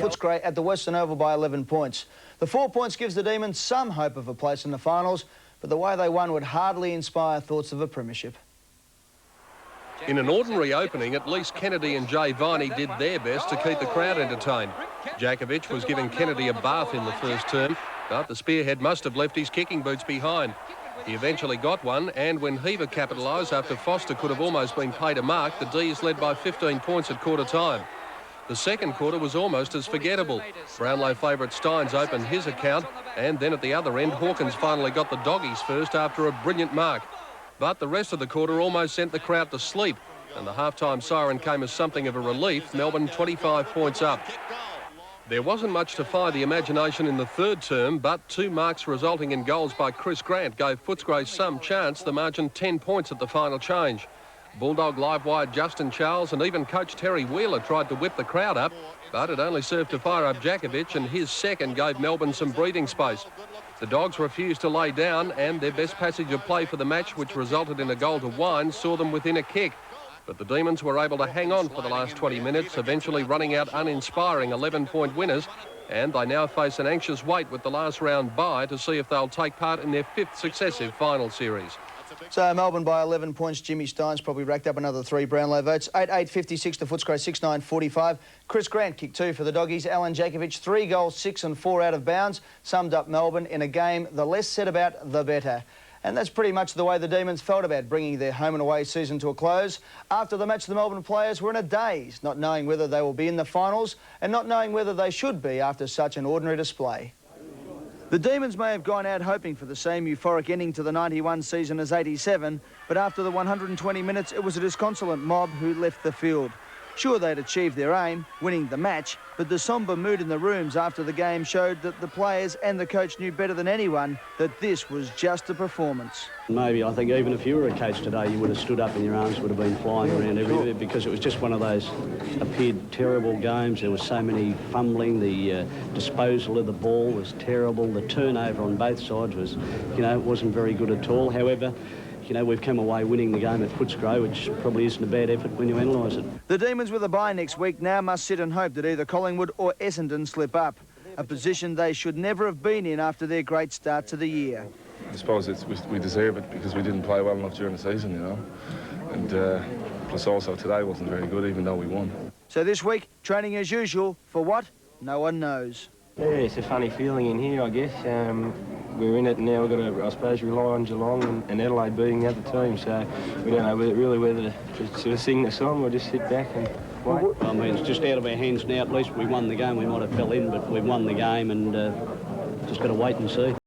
Footscray at the Western Oval by 11 points. The 4 points gives the Demons some hope of a place in the finals, but the way they won would hardly inspire thoughts of a premiership. In an ordinary opening, at least Kennedy and Jay Viney did their best to keep the crowd entertained. Jakovich was giving Kennedy a bath in the first term, but the spearhead must have left his kicking boots behind. He eventually got one, and when Heaver capitalised after Foster could have almost been paid a mark, the D's led by 15 points at quarter time. The second quarter was almost as forgettable. Brownlow favourite Stynes opened his account, and then at the other end, Hawkins finally got the Doggies first after a brilliant mark. But the rest of the quarter almost sent the crowd to sleep, and the half-time siren came as something of a relief. Melbourne 25 points up. There wasn't much to fire the imagination in the third term, but 2 marks resulting in goals by Chris Grant gave Footscray some chance, the margin 10 points at the final change. Bulldog live-wire Justin Charles and even coach Terry Wheeler tried to whip the crowd up, but it only served to fire up Jakovich, and his second gave Melbourne some breathing space. The Dogs refused to lay down, and their best passage of play for the match, which resulted in a goal to Wine, saw them within a kick. But the Demons were able to hang on for the last 20 minutes, eventually running out uninspiring 11-point winners, and they now face an anxious wait with the last round bye to see if they'll take part in their 5th successive final series. So Melbourne by 11 points. Jimmy Stynes probably racked up another 3 Brownlow votes. 8-8-56 to Footscray, 6-9-45. Chris Grant kicked 2 for the Doggies. Alan Jakovich, 3 goals, 6 and 4 out of bounds, summed up Melbourne in a game the less said about, the better. And that's pretty much the way the Demons felt about bringing their home and away season to a close. After the match, the Melbourne players were in a daze, not knowing whether they will be in the finals and not knowing whether they should be after such an ordinary display. The Demons may have gone out hoping for the same euphoric ending to the 91 season as 87, but after the 120 minutes, it was a disconsolate mob who left the field. Sure, they'd achieved their aim, winning the match, but the sombre mood in the rooms after the game showed that the players and the coach knew better than anyone that this was just a performance. Maybe, I think even if you were a coach today, you would have stood up and your arms would have been flying around everywhere, because it was just one of those appeared terrible games. There was so many fumbling, the disposal of the ball was terrible, the turnover on both sides was, it wasn't very good at all. However, we've come away winning the game at Footscray, which probably isn't a bad effort when you analyse it. The Demons with a bye next week now must sit and hope that either Collingwood or Essendon slip up, a position they should never have been in after their great start to the year. I suppose we deserve it because we didn't play well enough during the season, and plus also today wasn't very good, even though we won. So this week, training as usual, for what? No one knows. Yeah, it's a funny feeling in here, I guess. We're in it and now we've got to, I suppose, rely on Geelong and Adelaide beating the other team, so we don't know whether to sort of sing the song or just sit back and wait. I mean, it's just out of our hands now. At least we won the game. We might have fell in, but we've won the game and just got to wait and see.